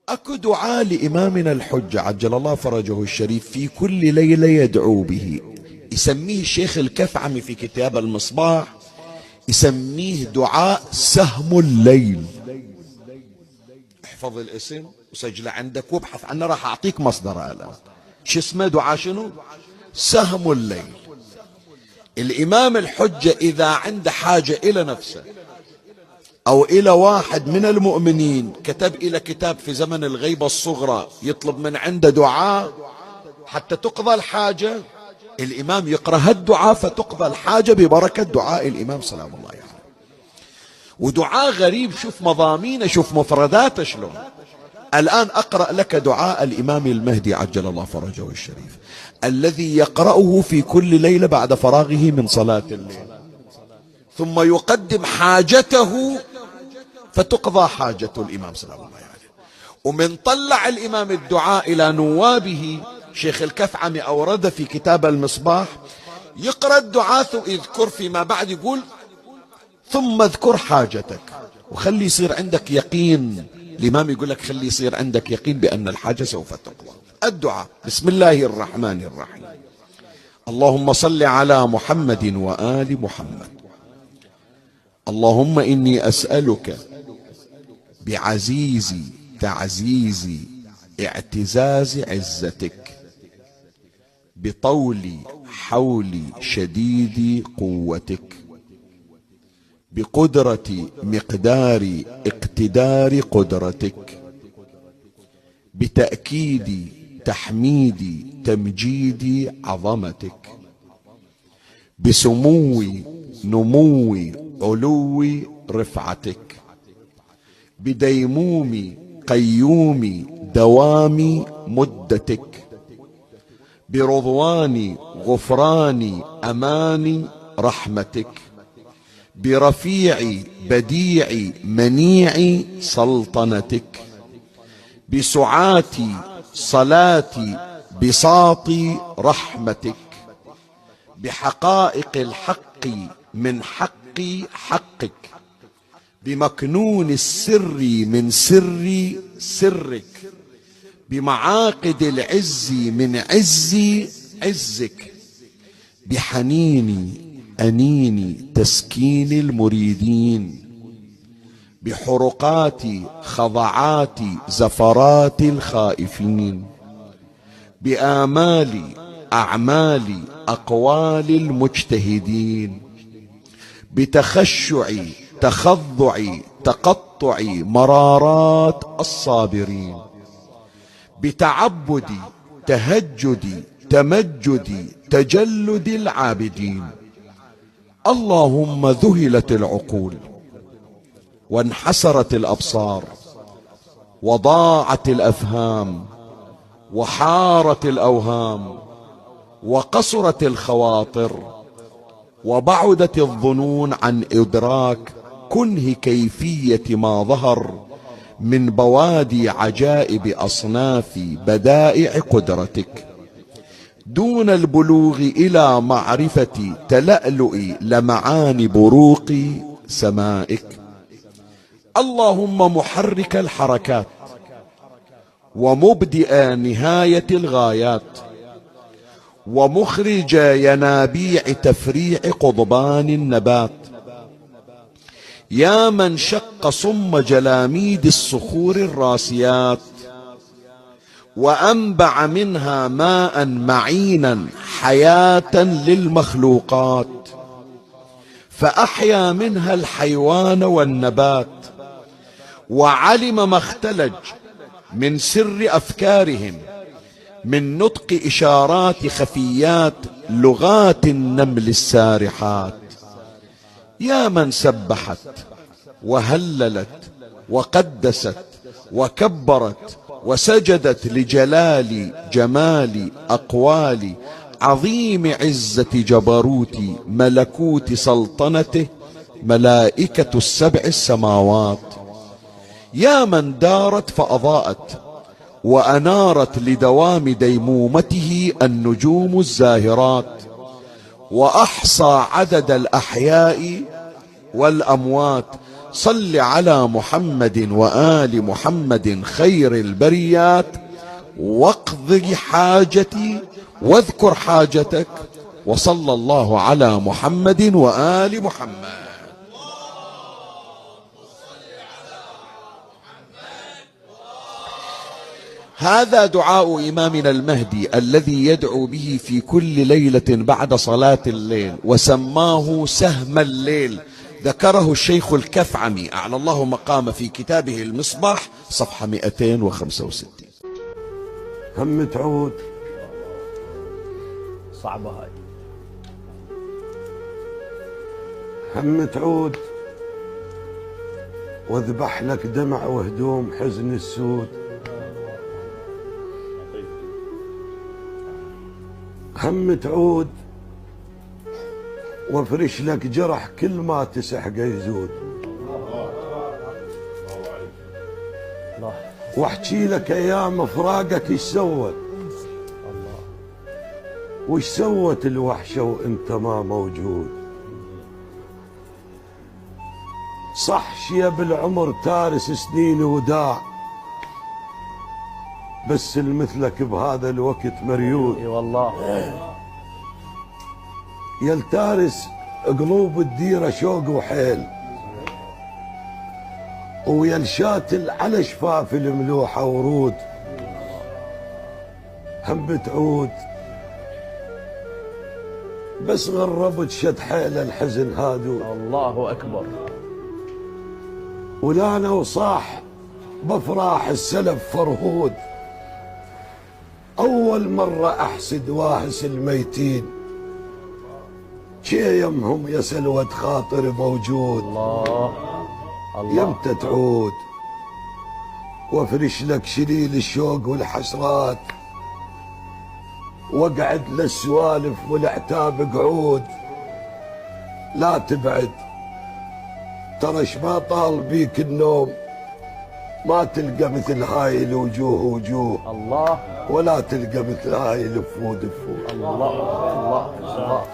اكو دعاء لإمامنا الحجة عجل الله فرجه الشريف في كل ليلة يدعو به، يسميه الشيخ الكفعمي في كتاب المصباح، يسميه دعاء سهم الليل. احفظ الاسم وسجله عندك وابحث عنه، راح اعطيك مصدره الان. شو اسمه؟ دعاء شنو؟ سهم الليل. الامام الحجة اذا عنده حاجة الى نفسه او الى واحد من المؤمنين، كتب الى كتاب في زمن الغيبة الصغرى يطلب من عنده دعاء حتى تقضى الحاجة، الامام يقرأ هالدعاء فتقضى الحاجة ببركة دعاء الامام سلام الله عليه. ودعاء غريب، شوف مضامينه، شوف مفرداته شلون. الآن أقرأ لك دعاء الإمام المهدي عجل الله فرجه الشريف الذي يقرأه في كل ليلة بعد فراغه من صلاة الليل، ثم يقدم حاجته فتقضى حاجة الإمام سلام الله عليه. ومن طلع الإمام الدعاء إلى نوابه، شيخ الكفعمي أورد في كتاب المصباح، يقرأ الدعاء ويذكر فيما بعد، يقول ثم اذكر حاجتك وخلي يصير عندك يقين. الإمام يقول لك خلي يصير عندك يقين بأن الحاجة سوف تقضى. الدعاء بسم الله الرحمن الرحيم. اللهم صل على محمد وآل محمد. اللهم إني أسألك بعزيز تعزيز اعتزاز عزتك، بطول حول شديد قوتك، بقدرة مقدار اقتدار قدرتك، بتأكيد تحميد تمجيد عظمتك، بسمو نمو علو رفعتك، بديموم قيوم دوام مدتك، برضوان غفران أمان رحمتك، برفيع بديع منيع سلطنتك، بسعات صلاة بساط رحمتك، بحقائق الحق من حق حقك، بمكنون السر من سر سرك، بمعاقد العز من عز عزك، بحنين أنين تسكين المريدين، بحرقات خضعات زفرات الخائفين، بآمال أعمال أقوال المجتهدين، بتخشع تخضع تقطع مرارات الصابرين، بتعبد تهجد تمجد تجلد العابدين. اللهم ذهلت العقول وانحسرت الأبصار وضاعت الأفهام وحارت الأوهام وقصرت الخواطر وبعدت الظنون عن إدراك كنه كيفية ما ظهر من بوادي عجائب أصناف بدائع قدرتك، دون البلوغ إلى معرفة تلألؤ لمعان بروق سمائك. اللهم محرك الحركات ومبدئ نهاية الغايات ومخرج ينابيع تفريع قضبان النبات، يا من شق صم جلاميد الصخور الراسيات وأنبع منها ماء معينا حياة للمخلوقات، فأحيا منها الحيوان والنبات، وعلم ما اختلج من سر أفكارهم من نطق إشارات خفيات لغات النمل السارحات. يا من سبحت وهللت وقدست وكبرت وسجدت لجلال جمال أقوال عظيم عزة جبروت ملكوت سلطنته ملائكة السبع السماوات. يا من دارت فأضاءت وأنارت لدوام ديمومته النجوم الزاهرات، وأحصى عدد الأحياء والأموات، صل على محمد وآل محمد خير البريات واقض حاجتي واذكر حاجتك، وصلى الله على محمد وآل محمد. هذا دعاء إمامنا المهدي الذي يدعو به في كل ليلة بعد صلاة الليل، وسماه سهم الليل. ذكره الشيخ الكفعمي أعلى الله مقامه في كتابه المصباح صفحة 265. هم تعود صعبة هاي، هم تعود واذبح لك دمع وهدوم حزن السود، هم تعود وافرش لك جرح كل ما تسحقه يزود، واحكي لك ايام فراقك ايش سوت، وش سوت الوحشة وانت ما موجود. صح شيب العمر تارس سنين وداع، بس المثلك بهذا الوقت مريود. اي والله يلتارس قلوب الديرة شوق وحيل، ويلشاتل على شفاف الملوحة ورود. هم بتعود بس غربت شد حيل الحزن هادو. الله اكبر. ولا وصاح بفراح السلف فرهود، اول مرة احسد واهس الميتين، شي يمهم يا سلوة خاطر موجود. الله يمتى تعود وافرش لك شليل الشوق والحسرات، واقعد للسوالف والعتاب قعود. لا تبعد ترش ما طال بيك النوم، ما تلقى مثل هاي الوجوه وجوه الله، ولا تلقى مثل هاي الفود فود. الله الله الله.